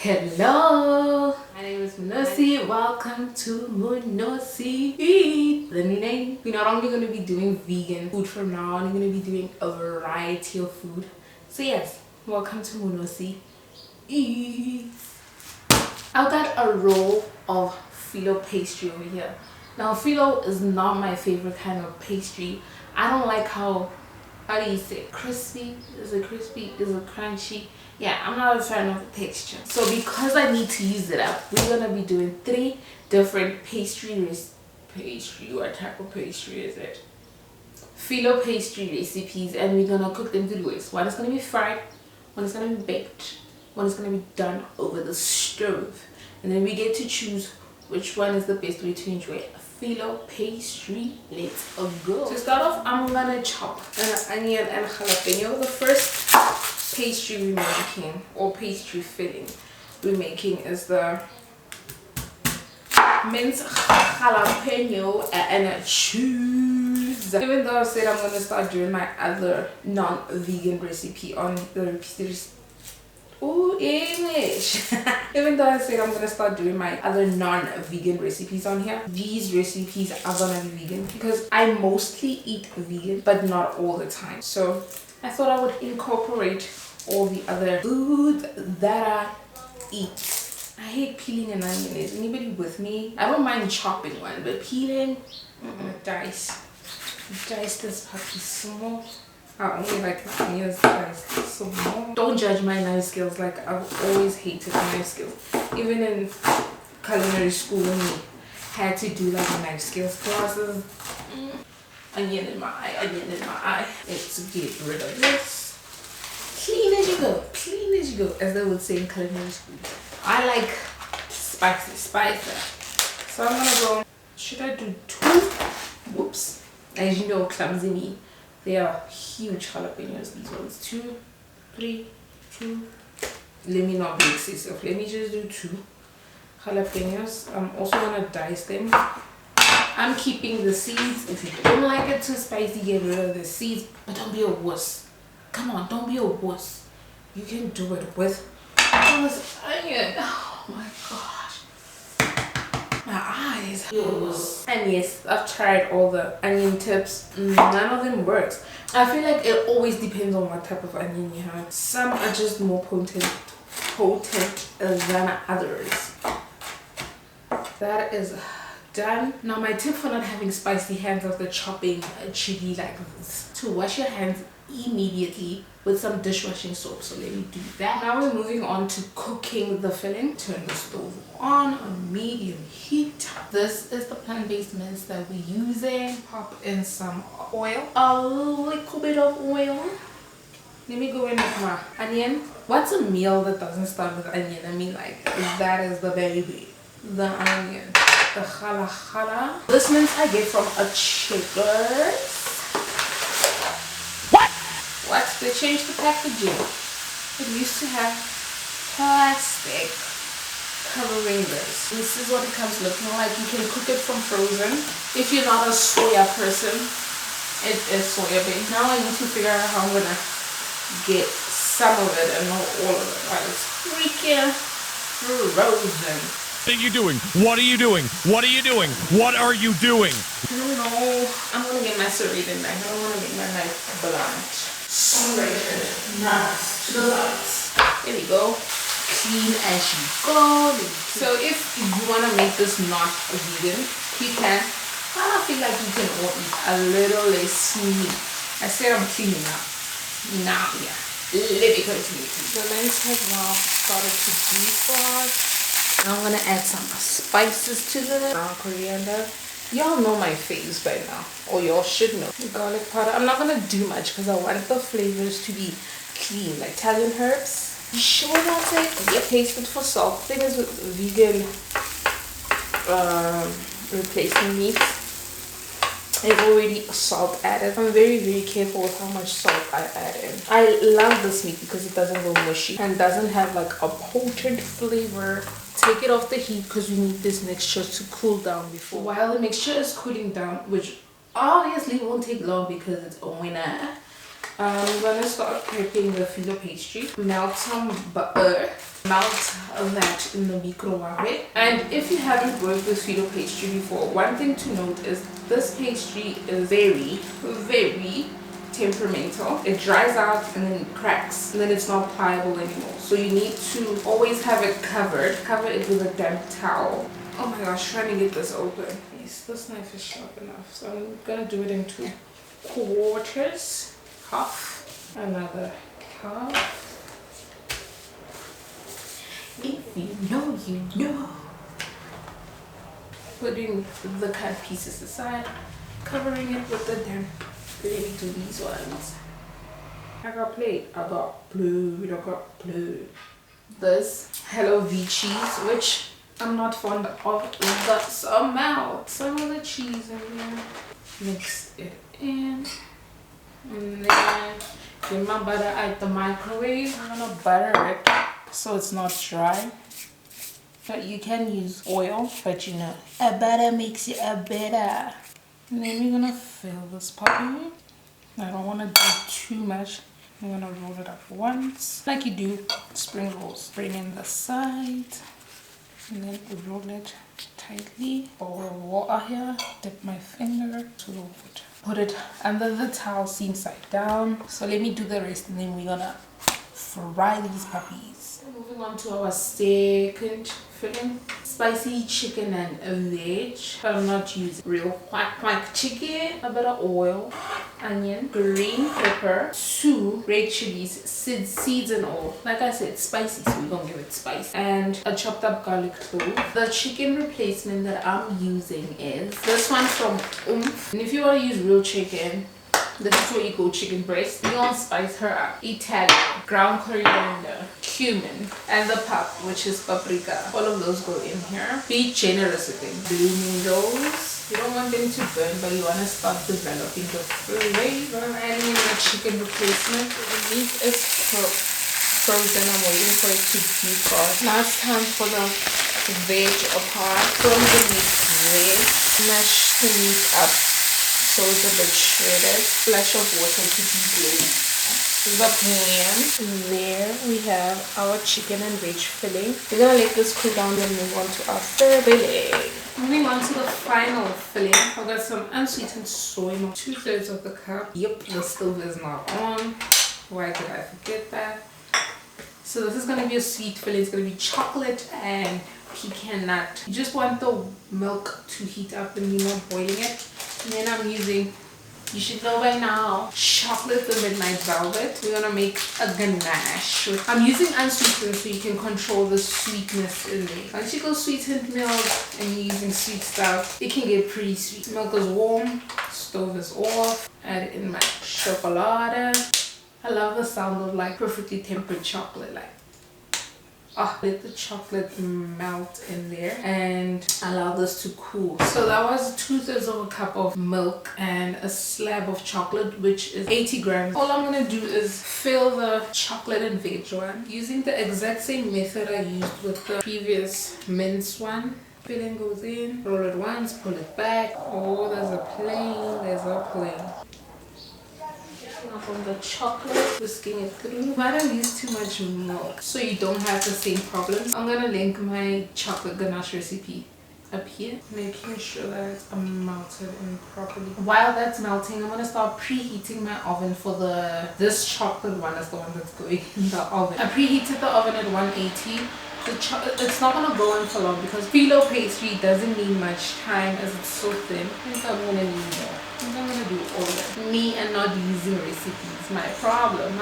Hello, my name is Munosi. Welcome to Munosi Eat. The new name. We're not only going to be doing vegan food from now on, we're going to be doing a variety of food. So yes, welcome to Munosi Eat. I've got a roll of phyllo pastry over here. Now phyllo is not my favorite kind of pastry. I don't like how do you say, crispy? Is it crispy? Is it crunchy? Yeah, I'm not a fan of the texture. So because I need to use it up, we're gonna be doing 3 different pastry. What type of pastry is it? Phyllo pastry recipes, and we're gonna cook them 3 ways. One is gonna be fried, one is gonna be baked, one is gonna be done over the stove, and then we get to choose which one is the best way to enjoy a phyllo pastry. Let's go. To start off, I'm gonna chop an onion and jalapeno. The first pastry we're making, or pastry filling we're making, is the mince jalapeno and cheese. Even though I said I'm gonna start doing my other non-vegan recipe on the English. Even though I said I'm gonna start doing my other non-vegan recipes on here, these recipes are gonna be vegan because I mostly eat vegan, but not all the time. So I thought I would incorporate all the other foods that I eat. I hate peeling an onion. Is anybody with me? I don't mind chopping one, but peeling, dice this puppy small. I only like my onions diced small. Don't judge my knife skills. Like, I've always hated knife skills. Even in culinary school, when we had to do like knife skills classes. Onion in my eye, onion in my eye. Let's get rid of this. Clean as you go, as they would say in culinary school. I like spicy. So I'm gonna go, should I do 2? Whoops. As you know, clumsy me. They are huge jalapenos, these ones. 2, 3, 2. Let me not be excessive. Let me just do 2 jalapenos. I'm also gonna dice them. I'm keeping the seeds. If you don't like it too spicy, get rid of the seeds. But don't be a wuss. Come on, don't be a wuss. You can do it with this onion. Oh my gosh. My eyes. And yes, I've tried all the onion tips. None of them works. I feel like it always depends on what type of onion you have. Some are just more potent than others. That is done. Now my tip for not having spicy hands after chopping a chili like this, to wash your hands immediately with some dishwashing soap. So let me do that. Now we're moving on to cooking the filling. Turn the stove on medium heat. This is the plant-based mince that we're using. Pop in some oil, a little bit of oil. Let me go in with my onion. What's a meal that doesn't start with onion? I mean, like, that is the baby. The onion, the jala. This mince I get from a Checkers. What? They changed the packaging. It used to have plastic covering this. This is what it comes looking like. You can cook it from frozen. If you're not a soya person, it is soya based. Now I need to figure out how I'm gonna get some of it and not all of it. While it's freaking frozen. What are you doing? What are you doing? What are you doing? What are you doing? I don't know. I'm gonna get my serrated knife. I don't want to make my knife blunt. Serrated knife to the lights. There we go. Clean as you go. So if you want to make this not vegan, you can. I feel like you can all eat a little less meat. I said I'm cleaning up. Now, yeah. Let me continue. The mince has now started to defrost. I'm gonna add some spices to this. Coriander. Y'all know my face by now, or y'all should know. Garlic powder. I'm not gonna do much because I want the flavors to be clean, like Italian herbs. You sure that's it? Yeah, taste it for salt. Thing is with vegan replacement meats, I've already salt added. I'm very careful with how much salt I add in. I love this meat because it doesn't go mushy and doesn't have like a potent flavor. Take it off the heat because we need this mixture to cool down before. While the mixture is cooling down, which obviously won't take long because it's a winner, I'm gonna start prepping the filo pastry. Melt some butter. Melt that in the microwave. And if you haven't worked with filo pastry before, one thing to note is this pastry is very, very temperamental. It dries out and then it cracks and then it's not pliable anymore. So you need to always have it covered. Cover it with a damp towel. Oh my gosh, trying to get this open. Yes, this knife is sharp enough. So I'm gonna do it into quarters. Half. Another half. If you know, you know. Putting the cut pieces aside, covering it with the damp. Let me do these ones. I got plate. I got blue. I got blue. This Hello V cheese, which I'm not fond of, but some of the cheese in there. Mix it in. And then get my butter out the microwave. I'm gonna butter it so it's not dry. But you can use oil, but you know, a butter makes you a better. And then we're gonna fill this puppy. I don't want to do too much. I'm gonna roll it up once, like you do spring rolls. Bring in the side, and then roll it tightly. Pour water here. Dip my finger to it. Put it under the towel, seam side down. So let me do the rest, and then we're gonna fry these puppies. Moving on to our second filling. Spicy chicken and veg. I'm not using real quack chicken. A bit of oil, onion, green pepper, 2 red chilies, seeds and all. Like I said, spicy, so we're gonna give it spice. And a chopped up garlic clove. The chicken replacement that I'm using is this one from Oomph. And if you want to use real chicken, this is where you go chicken breast. You're gonna spice her up. Italian, ground coriander, cumin, and the pap, which is paprika. All of those go in here. Be generous with them. Blooming those. You don't want them to burn, but you want to start developing the flavor. Adding in the chicken replacement. The meat is frozen. I'm waiting for it to defrost. Now it's time for the veg apart. From the meat veg. Mash the meat up so it's a bit shredded. Splash of water to deglaze the pan. There we have our chicken and veg filling. We're gonna let this cool down and move on to our third filling. Moving on to the final filling. I've got some unsweetened soy milk, 2/3 of the cup. Yep, the stove is not on. Why did I forget that? So this is gonna be a sweet filling. It's gonna be chocolate and pecan nut. You just want the milk to heat up and you're not boiling it. And then I'm using, you should know by now, chocolate the midnight velvet. We're gonna make a ganache. I'm using unsweetened so you can control the sweetness in there. Once you go sweetened milk and you're using sweet stuff, it can get pretty sweet. Milk is warm, stove is off. Add in my chocolate. I love the sound of like perfectly tempered chocolate. Like, let the chocolate melt in there and allow this to cool. So that was 2/3 of a cup of milk and a slab of chocolate, which is 80 grams. All I'm gonna do is fill the chocolate and veg one using the exact same method I used with the previous mince one. Filling goes in, roll it once, pull it back. Oh, there's a plane. From the chocolate, whisking it through. I don't use too much milk so you don't have the same problems. I'm gonna link my chocolate ganache recipe up here, making sure that it's melted in properly. While that's melting, I'm gonna start preheating my oven for this chocolate one is the one that's going in the oven. I preheated the oven at 180. It's not gonna go on for long because filo pastry doesn't need much time as it's so thin. I think I'm gonna need more. I'm gonna do all of that. Me and not using recipes. My problem.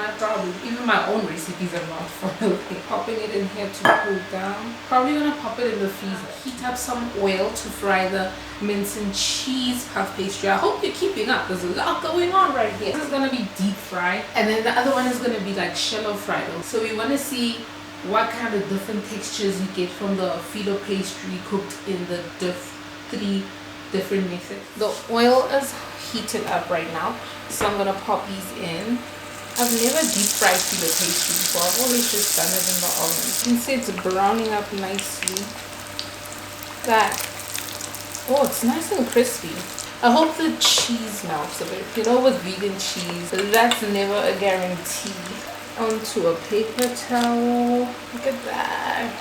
Even my own recipes are not following. Popping it in here to cool down. Probably gonna pop it in the freezer. Heat up some oil to fry the mince and cheese puff pastry. I hope you're keeping up. There's a lot going on right here. This is gonna be deep fried, and then the other one is gonna be like shallow fried. So we wanna see what kind of different textures you get from the filo pastry cooked in the 3 different methods. The oil is heated up right now, so I'm gonna pop these in. I've never deep fried filo pastry before. I've always just done it in the oven. You can see it's browning up nicely. Oh, it's nice and crispy. I hope the cheese melts a bit. You know, with vegan cheese, that's never a guarantee. Onto a paper towel. Look at that.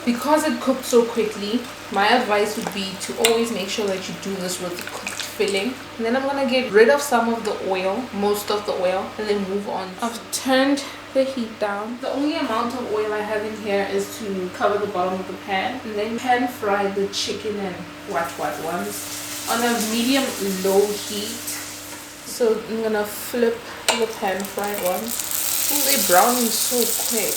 Because it cooked so quickly, my advice would be to always make sure that you do this with the cooked filling. And then I'm gonna get rid of some of the oil, most of the oil, and then move on. I've turned the heat down. The only amount of oil I have in here is to cover the bottom of the pan, and then pan fry the chicken and what ones on a medium low heat. So I'm gonna flip the pan fried ones. Oh, they're browning so quick.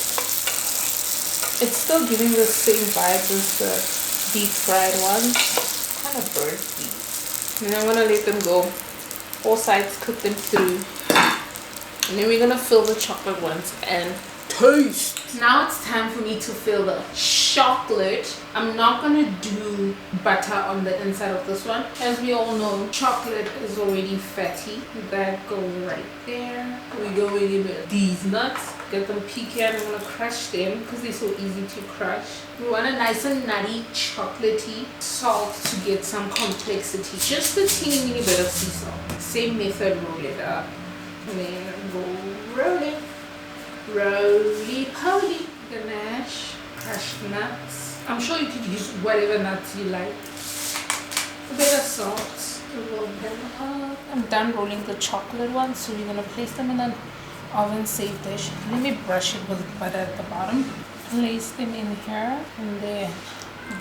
It's still giving the same vibe as the deep fried ones. Kind of burnt these. And I'm gonna let them go. All sides, cook them through. And then we're gonna fill the chocolate ones and taste. Now it's time for me to fill the chocolate. I'm not gonna do butter on the inside of this one. As we all know, chocolate is already fatty. That goes right there. We're going in with these nuts. Get them pecan. I'm gonna crush them because they're so easy to crush. We want a nice and nutty, chocolatey salt to get some complexity. Just a teeny bit of sea salt. Same method, roll it up. And then go rolling. Roly-poly. Ganache. Crushed nuts. I'm sure you could use whatever nuts you like. A bit of salt to roll them up. I'm done rolling the chocolate ones, so we're gonna place them in an oven safe dish. Let me brush it with butter at the bottom. Place them in here and then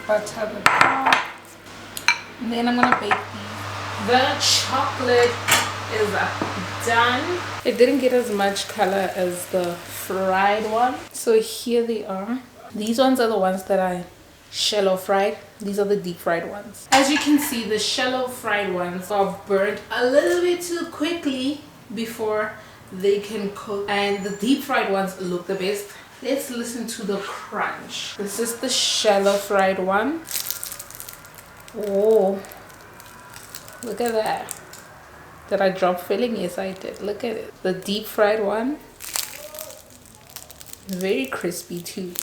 butter the top. And then I'm gonna bake these. The chocolate is done. It didn't get as much color as the fried one, so here they are. These ones are the ones that I shallow fried. These are the deep fried ones. As you can see, the shallow fried ones are burnt a little bit too quickly before they can cook, and the deep fried ones look the best. Let's listen to the crunch. This is the shallow fried one. Oh, look at that. Did I drop filling? Yes, I did. Look at it. The deep fried one, very crispy too.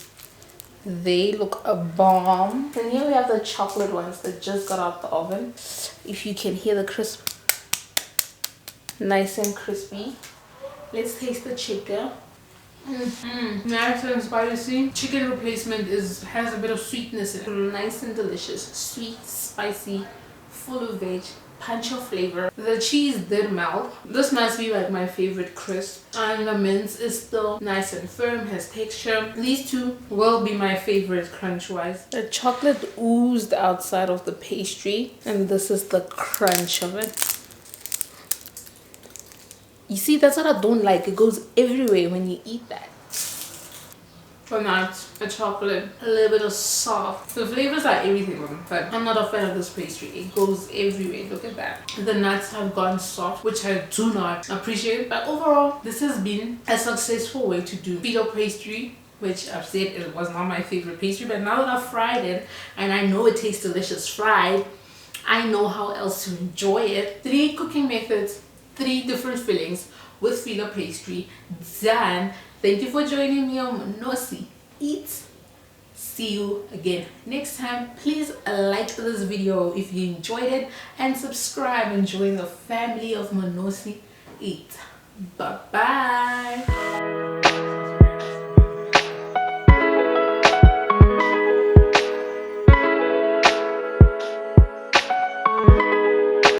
They look a bomb. And here we have the chocolate ones that just got out the oven. If you can hear the crisp, nice and crispy. Let's taste the chicken. Nice and spicy. Chicken replacement has a bit of sweetness in it. Nice and delicious. Sweet, spicy, full of veg, punch of flavor. The cheese did melt. This must be like my favorite crisp. And the mince is still nice and firm, has texture. These two will be my favorite crunch wise. The chocolate oozed outside of the pastry, and this is the crunch of it. You see, that's what I don't like. It goes everywhere when you eat that. The nuts, the chocolate, a little bit of soft. The flavors are everything, but I'm not a fan of this pastry. It goes everywhere. Look at that. The nuts have gone soft, which I do not appreciate. But overall, this has been a successful way to do phyllo pastry, which I've said it was not my favorite pastry. But now that I've fried it, and I know it tastes delicious fried, I know how else to enjoy it. 3 cooking methods, 3 different fillings with phyllo pastry done. Thank you for joining me on Monosi Eat. See you again next time. Please like this video if you enjoyed it and subscribe and join the family of Monosi Eat. Bye bye.